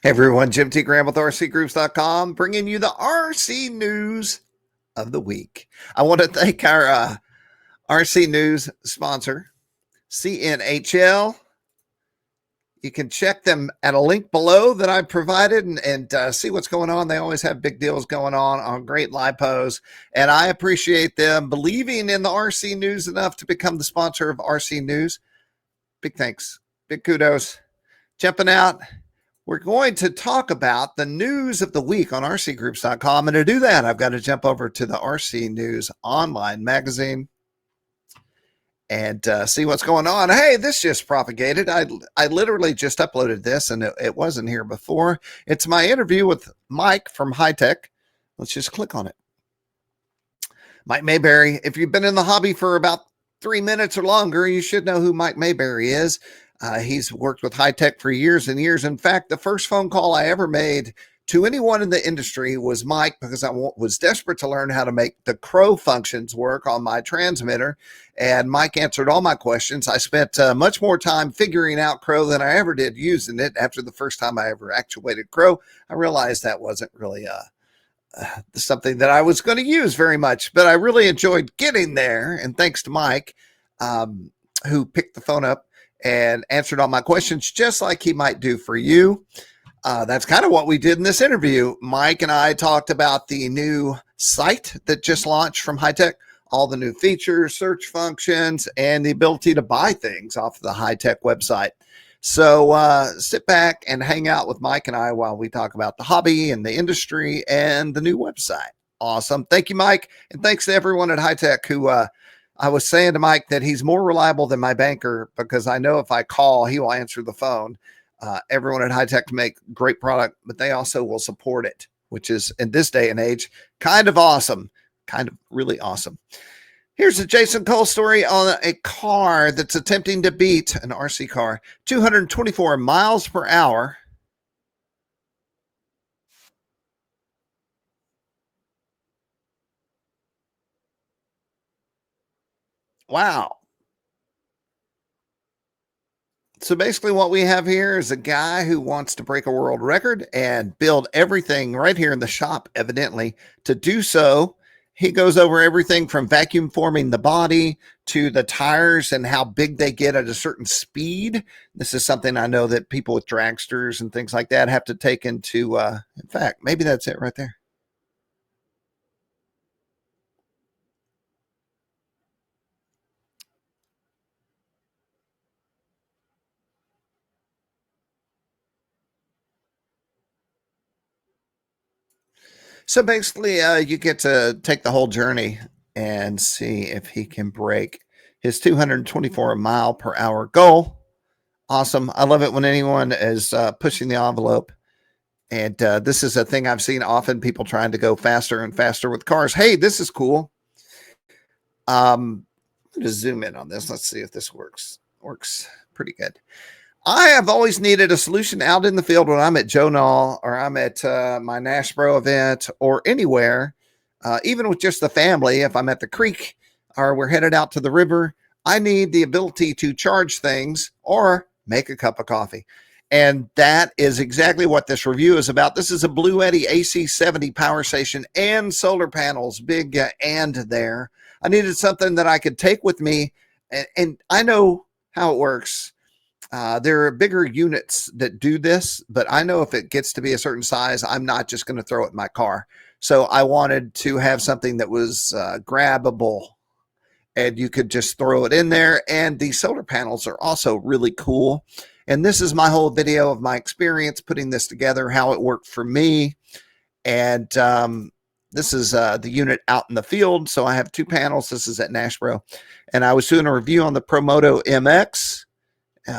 Hey everyone, Jim T. Graham with RCGroups.com, bringing you the RC news of the week. I want to thank our RC news sponsor, CNHL. You can check them at a link below that I provided and see what's going on. They always have big deals going on great lipos, and I appreciate them believing in the RC news enough to become the sponsor of RC News. Big thanks, big kudos. Jumping out. We're going to talk about the news of the week on rcgroups.com. And to do that, I've got to jump over to the RC News online magazine and see what's going on. Hey, this just propagated. I literally just uploaded this and it wasn't here before. It's my interview with Mike from High Tech. Let's just click on it. Mike Mayberry. If you've been in the hobby for about 3 minutes or longer, you should know who Mike Mayberry is. He's worked with High Tech for years and years. In fact, the first phone call I ever made to anyone in the industry was Mike, because I was desperate to learn how to make the crow functions work on my transmitter. And Mike answered all my questions. I spent much more time figuring out crow than I ever did using it. After the first time I ever actuated crow, I realized that wasn't really something that I was going to use very much, but I really enjoyed getting there. And thanks to Mike, who picked the phone up and answered all my questions, just like he might do for you. That's kind of what we did in this interview. Mike and I talked about the new site that just launched from High Tech, all the new features, search functions, and the ability to buy things off of the High Tech website. So sit back and hang out with Mike and I while we talk about the hobby and the industry and the new website. Awesome. Thank you, Mike. And thanks to everyone at High Tech who I was saying to Mike that he's more reliable than my banker, because I know if I call, he will answer the phone. Everyone at High Tech make great product, but they also will support it, which is in this day and age kind of awesome, kind of really awesome. Here's a Jason Cole story on a car that's attempting to beat an RC car, 224 miles per hour. Wow. So basically what we have here is a guy who wants to break a world record and build everything right here in the shop, evidently. To do so, he goes over everything from vacuum forming the body to the tires and how big they get at a certain speed. This is something I know that people with dragsters and things like that have to take into, in fact, maybe that's it right there. So basically, you get to take the whole journey and see if he can break his 224 mile per hour goal. Awesome. I love it when anyone is pushing the envelope. And this is a thing I've seen often, people trying to go faster and faster with cars. Hey, this is cool. I'm going to zoom in on this. Let's see if this works. Works pretty good. I have always needed a solution out in the field when I'm at Joe Knoll or I'm at my Nashbro event or anywhere, even with just the family. If I'm at the creek or we're headed out to the river, I need the ability to charge things or make a cup of coffee. And that is exactly what this review is about. This is a Blue Eddy AC70 power station and solar panels, big and there. I needed something that I could take with me, and I know how it works. There are bigger units that do this, but I know if it gets to be a certain size, I'm not just going to throw it in my car. So I wanted to have something that was grabbable and you could just throw it in there. And the solar panels are also really cool. And this is my whole video of my experience putting this together, how it worked for me. And this is the unit out in the field. So I have two panels. This is at Nashbro. And I was doing a review on the Promoto MX,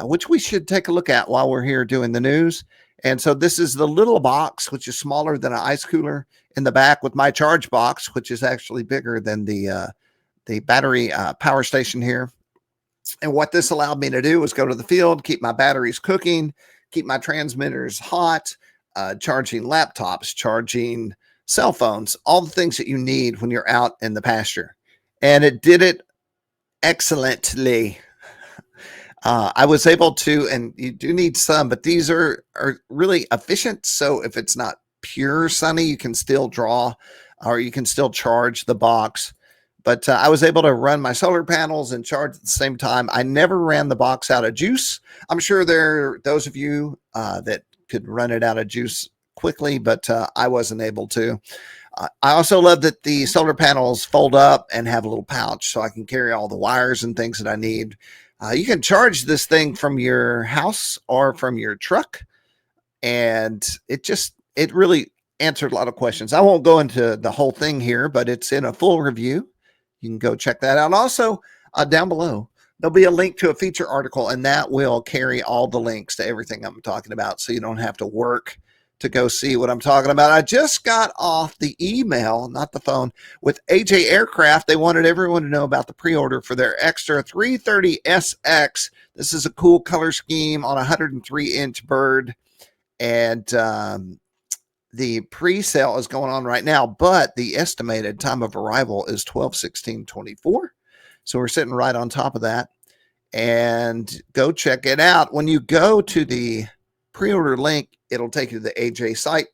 which we should take a look at while we're here doing the news. And so this is the little box, which is smaller than an ice cooler, in the back with my charge box, which is actually bigger than the battery power station here. And what this allowed me to do was go to the field, keep my batteries cooking, keep my transmitters hot, charging laptops, charging cell phones, all the things that you need when you're out in the pasture. And it did it excellently. I was able to, and you do need some, but these are really efficient. So if it's not pure sunny, you can still draw, or you can still charge the box. But I was able to run my solar panels and charge at the same time. I never ran the box out of juice. I'm sure there are those of you that could run it out of juice quickly, but I wasn't able to. I also love that the solar panels fold up and have a little pouch so I can carry all the wires and things that I need. You can charge this thing from your house or from your truck, and it really answered a lot of questions. I won't go into the whole thing here, but it's in a full review. You can go check that out. Also, down below, there'll be a link to a feature article, and that will carry all the links to everything I'm talking about, so you don't have to work to go see what I'm talking about. I just got off the email, not the phone, with AJ Aircraft. They wanted everyone to know about the pre-order for their extra 330SX. This is a cool color scheme on a 103-inch bird, and the pre-sale is going on right now, but the estimated time of arrival is 12/16/24. So we're sitting right on top of that. And go check it out. When you go to the pre-order link, it'll take you to the AJ site,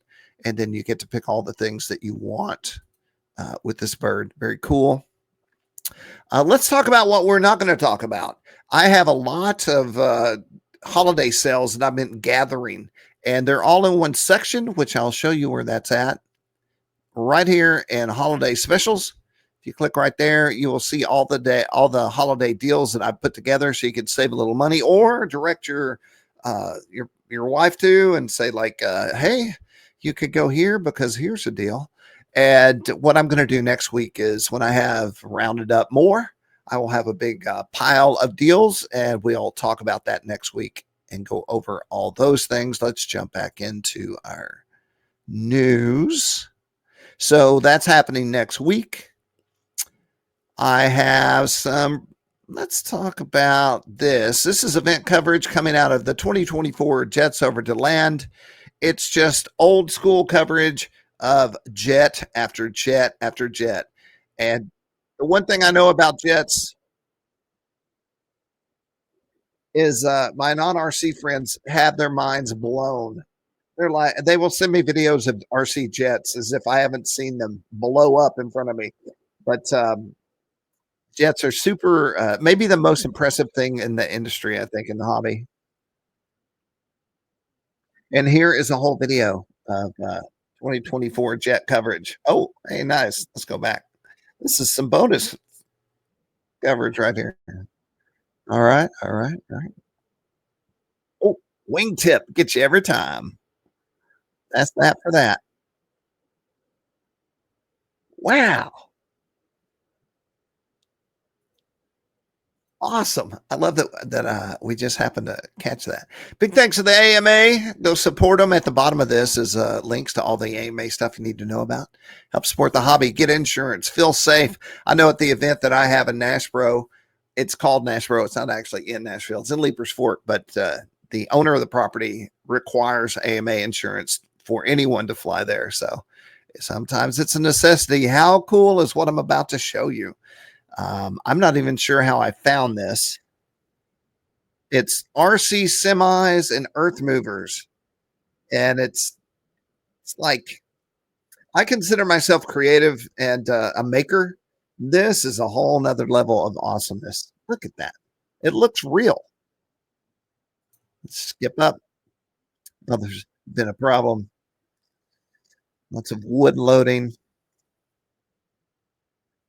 and then you get to pick all the things that you want with this bird. Very cool. Let's talk about what we're not going to talk about. I have a lot of holiday sales that I've been gathering, and they're all in one section, which I'll show you where that's at right here in holiday specials. If you click right there, you will see all the holiday deals that I've put together, so you can save a little money or direct your wife to and say like, hey, you could go here because here's a deal. And what I'm going to do next week is when I have rounded up more, I will have a big pile of deals, and we'll talk about that next week and go over all those things. Let's jump back into our news. So that's happening next week. I have some, let's talk about this. This is event coverage coming out of the 2024 Jets Over to Land. It's just old school coverage of jet after jet after jet. And the one thing I know about jets is my non-RC friends have their minds blown. They're like, they will send me videos of RC jets as if I haven't seen them blow up in front of me. But jets are super, maybe the most impressive thing in the industry, I think, in the hobby. And here is a whole video of 2024 jet coverage. Oh, hey, nice. Let's go back. This is some bonus coverage right here. All right, all right, all right. Oh, wingtip gets you every time. That's that for that. Wow. Awesome. I love that we just happened to catch that. Big thanks to the AMA. Go support them. At the bottom of this is links to all the AMA stuff you need to know about. Help support the hobby. Get insurance. Feel safe. I know at the event that I have in Nashbro, it's called Nashbro. It's not actually in Nashville. It's in Leapers Fork, but the owner of the property requires AMA insurance for anyone to fly there. So sometimes it's a necessity. How cool is what I'm about to show you? I'm not even sure how I found this. It's RC semis and earth movers. And it's like, I consider myself creative and a maker. This is a whole nother level of awesomeness. Look at that. It looks real. Let's skip up. Oh, there's been a problem. Lots of wood loading.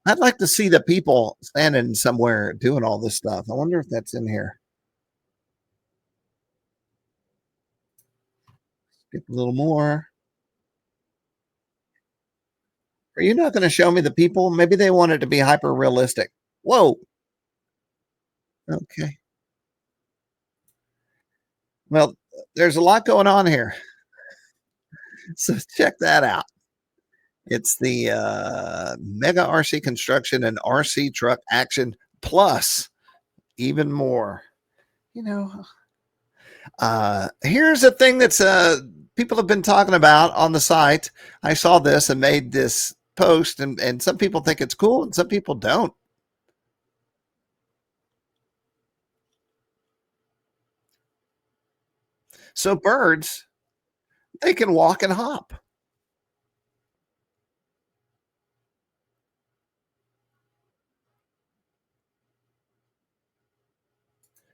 I'd like to see the people standing somewhere doing all this stuff. I wonder if that's in here. Get a little more. Are you not going to show me the people? Maybe they want it to be hyper realistic. Whoa. Okay. Well, there's a lot going on here. So check that out. It's the Mega RC Construction and RC Truck Action Plus. Even more. You know, here's a thing that's people have been talking about on the site. I saw this and made this post, and some people think it's cool and some people don't. So birds, they can walk and hop.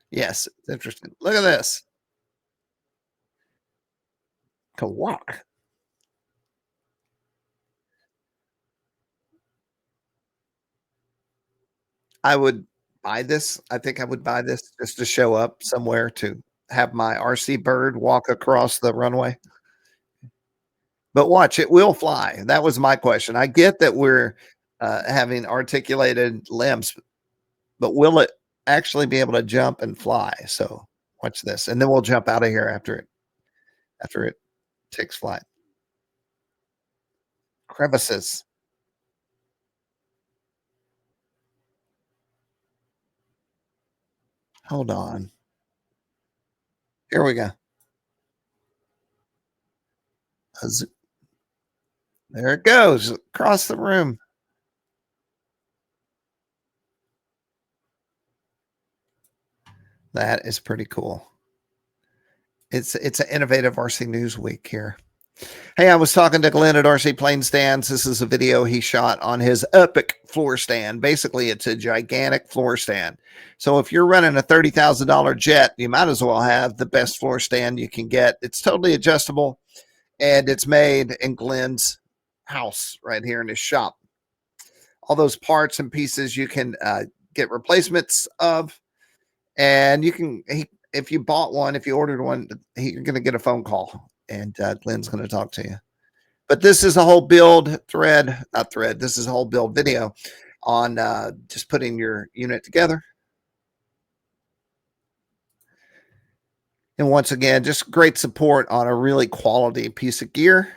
Yes, it's interesting. Look at this. Can walk. I would buy this. I think I would buy this just to show up somewhere to have my RC bird walk across the runway. But watch, it will fly. That was my question. I get that we're having articulated limbs, but will it actually be able to jump and fly? So watch this, and then we'll jump out of here after it takes flight. Crevices. Hold on. Here we go. Z- There it goes across the room. That is pretty cool. It's an innovative RC News week here. Hey, I was talking to Glenn at RC Plane Stands. This is a video he shot on his epic floor stand. Basically, it's a gigantic floor stand. So if you're running a $30,000 jet, you might as well have the best floor stand you can get. It's totally adjustable, and it's made in Glenn's house right here in his shop. All those parts and pieces you can get replacements of, and you can if you bought one, if you ordered one, you're going to get a phone call, and Glenn's going to talk to you. But this is a whole build thread, not thread. This is a whole build video on just putting your unit together. And once again, just great support on a really quality piece of gear.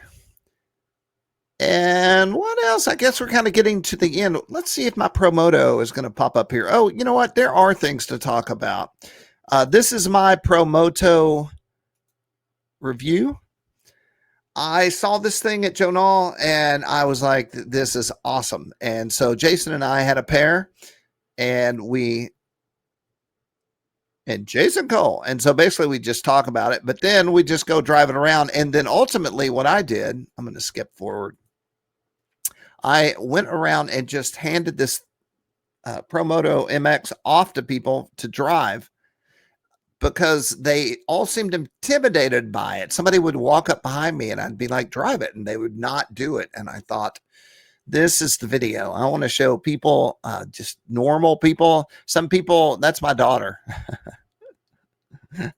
And what else? I guess we're kind of getting to the end. Let's see if my Promoto is going to pop up here. Oh, you know what? There are things to talk about. This is my Promoto review. I saw this thing at Jonal and I was like, this is awesome. And so Jason and I had a pair, and Jason Cole. And so basically we just talk about it, but then we just go driving around. And then ultimately what I did, I'm going to skip forward. I went around and just handed this Promoto MX off to people to drive because they all seemed intimidated by it. Somebody would walk up behind me and I'd be like, drive it. And they would not do it. And I thought, this is the video. I want to show people, just normal people. Some people, that's my daughter.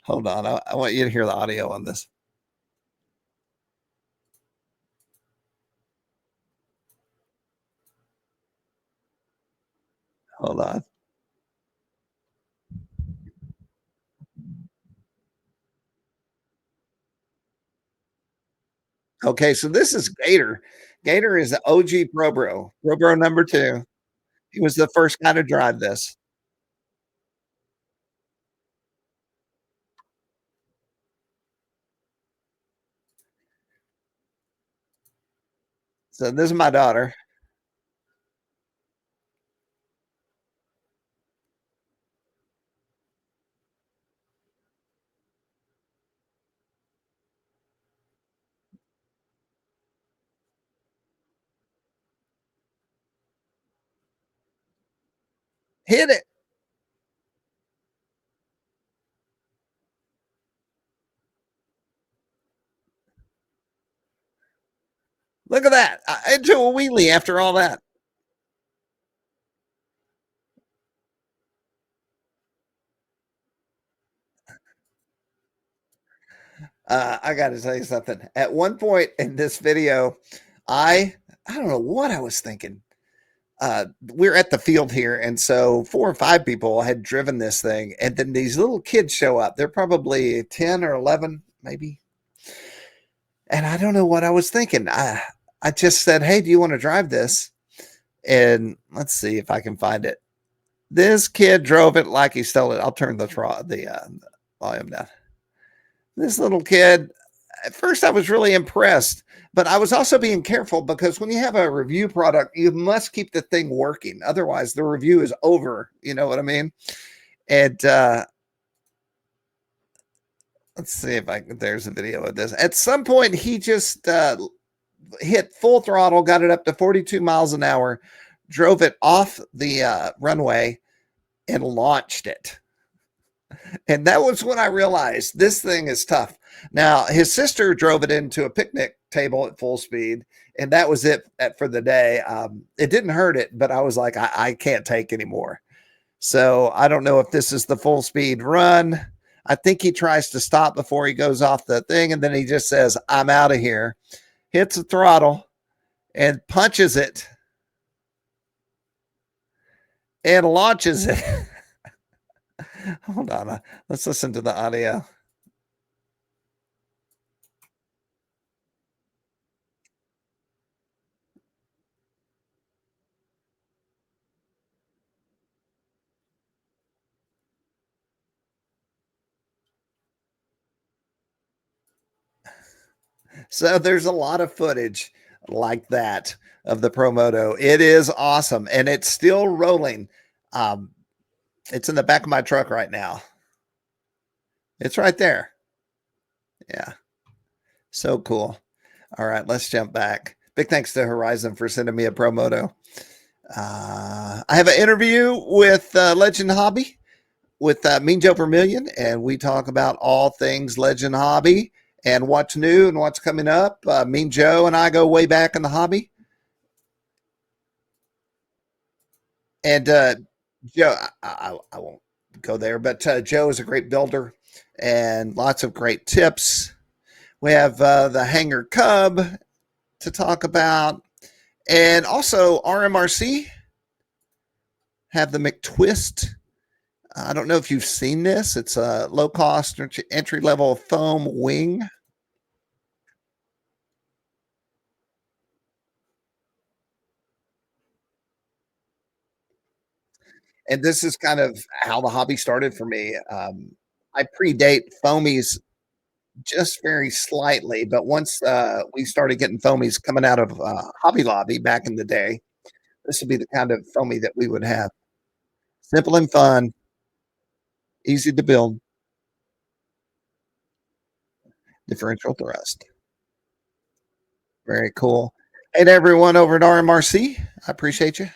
Hold on. I want you to hear the audio on this. Hold on. Okay, so this is Gator. Gator is the OG Pro Bro, Pro Bro number two. He was the first guy to drive this. So this is my daughter. Hit it. Look at that. Into a wheelie after all that. I got to tell you something. At one point in this video, I don't know what I was thinking. We're at the field here, and so 4 or 5 people had driven this thing, and then these little kids show up. They're probably 10 or 11, maybe. And I don't know what I was thinking. I just said, "Hey, do you want to drive this?" And let's see if I can find it. This kid drove it like he stole it. I'll turn the volume down. This little kid, at first I was really impressed, but I was also being careful because when you have a review product, you must keep the thing working. Otherwise, the review is over. You know what I mean? And Let's see if I can. There's a video of this. At some point, he just hit full throttle, got it up to 42 miles an hour, drove it off the runway, and launched it. And that was when I realized this thing is tough. Now, his sister drove it into a picnic table at full speed, and that was it for the day. It didn't hurt it, but I was like, I can't take anymore. So I don't know if this is the full speed run. I think he tries to stop before he goes off the thing, and then he just says, I'm out of here, hits the throttle, and punches it and launches it. Hold on. Let's listen to the audio. So there's a lot of footage like that of the Promoto. It is awesome, and it's still rolling. It's in the back of my truck right now. It's right there. Yeah. So cool. All right, let's jump back. Big thanks to Horizon for sending me a Promoto. I have an interview with Legend Hobby with Mean Joe Vermillion, and we talk about all things Legend Hobby and what's new and what's coming up. Mean Joe and I go way back in the hobby. And Joe, I won't go there, but Joe is a great builder and lots of great tips. We have the Hanger Cub to talk about, and also RMRC have the McTwist. I don't know if you've seen this. It's a low cost entry level foam wing. And this is kind of how the hobby started for me. I predate foamies just very slightly, but once we started getting foamies coming out of Hobby Lobby back in the day, this would be the kind of foamy that we would have. Simple and fun, easy to build, differential thrust. Very cool. Hey to everyone over at RMRC. I appreciate you.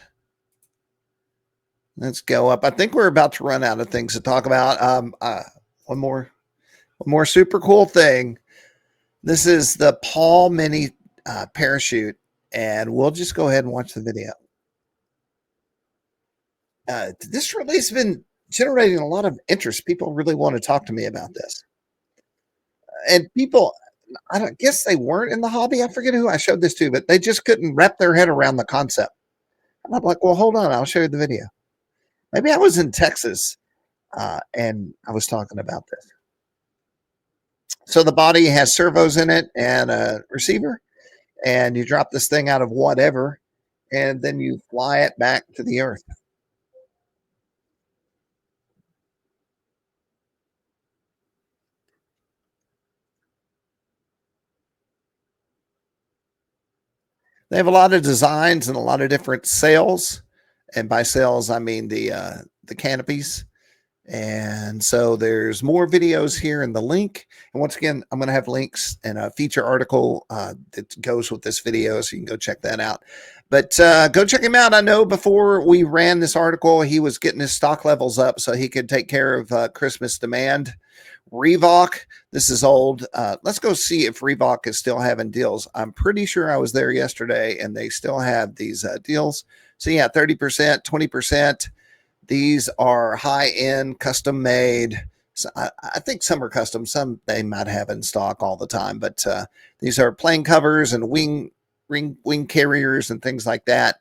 Let's go up. I think we're about to run out of things to talk about. One more super cool thing. This is the Paul Mini parachute, and we'll just go ahead and watch the video. This release has been generating a lot of interest. People really want to talk to me about this, and people, I don't guess they weren't in the hobby. I forget who I showed this to, but they just couldn't wrap their head around the concept. And I'm like, well, hold on, I'll show you the video. Maybe I was in Texas and I was talking about this. So the body has servos in it and a receiver, and you drop this thing out of whatever, and then you fly it back to the earth. They have a lot of designs and a lot of different sails, and by sails I mean the canopies. And so there's more videos here in the link. And once again, I'm going to have links and a feature article that goes with this video, so you can go check that out. But go check him out. I know before we ran this article, he was getting his stock levels up so he could take care of Christmas demand. Reebok, this is old. Let's go see if Reebok is still having deals. I'm pretty sure I was there yesterday and they still have these deals. So yeah, 30%, 20%. These are high-end, custom-made. So I think some are custom. Some they might have in stock all the time. But these are plane covers and wing carriers and things like that.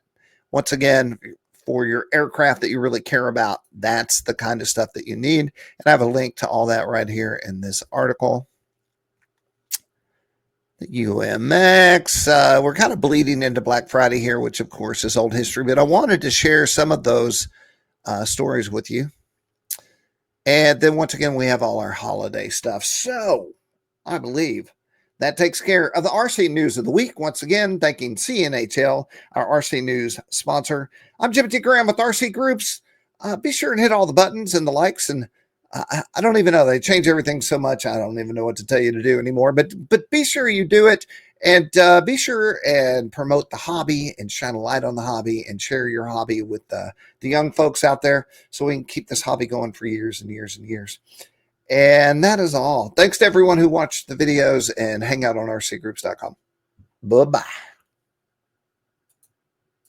Once again, for your aircraft that you really care about, that's the kind of stuff that you need. And I have a link to all that right here in this article. The UMX. We're kind of bleeding into Black Friday here, which of course is old history. But I wanted to share some of those stories with you. And then once again, we have all our holiday stuff. So I believe that takes care of the RC News of the week. Once again, thanking CNHL, our RC News sponsor. I'm Jimmy T. Graham with RC Groups. Be sure and hit all the buttons and the likes and I don't even know. They change everything so much. I don't even know what to tell you to do anymore. But be sure you do it, and be sure and promote the hobby and shine a light on the hobby and share your hobby with the young folks out there, so we can keep this hobby going for years and years and years. And that is all. Thanks to everyone who watched the videos and hang out on rcgroups.com. Bye bye.